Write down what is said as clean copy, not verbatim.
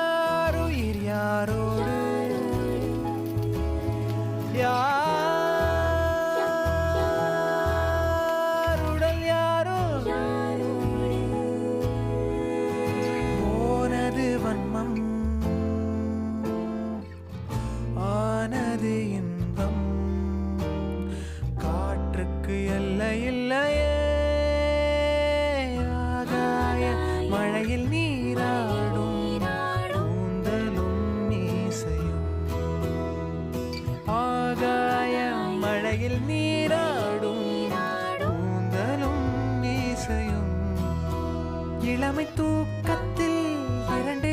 யாருயிர் யாரோடு யாருடல் யாரோ போனது வன்மம் ஆனது இன்பம் காற்றுக்கு எல்லை இல்லையே ஆகாய மழையில் நீராடும் கூந்தலும் மீசையும் ஆகாய மழையில் நீராடும் கூந்தலும் மீசையும் இளமை தூக்கத்தில் இரண்டு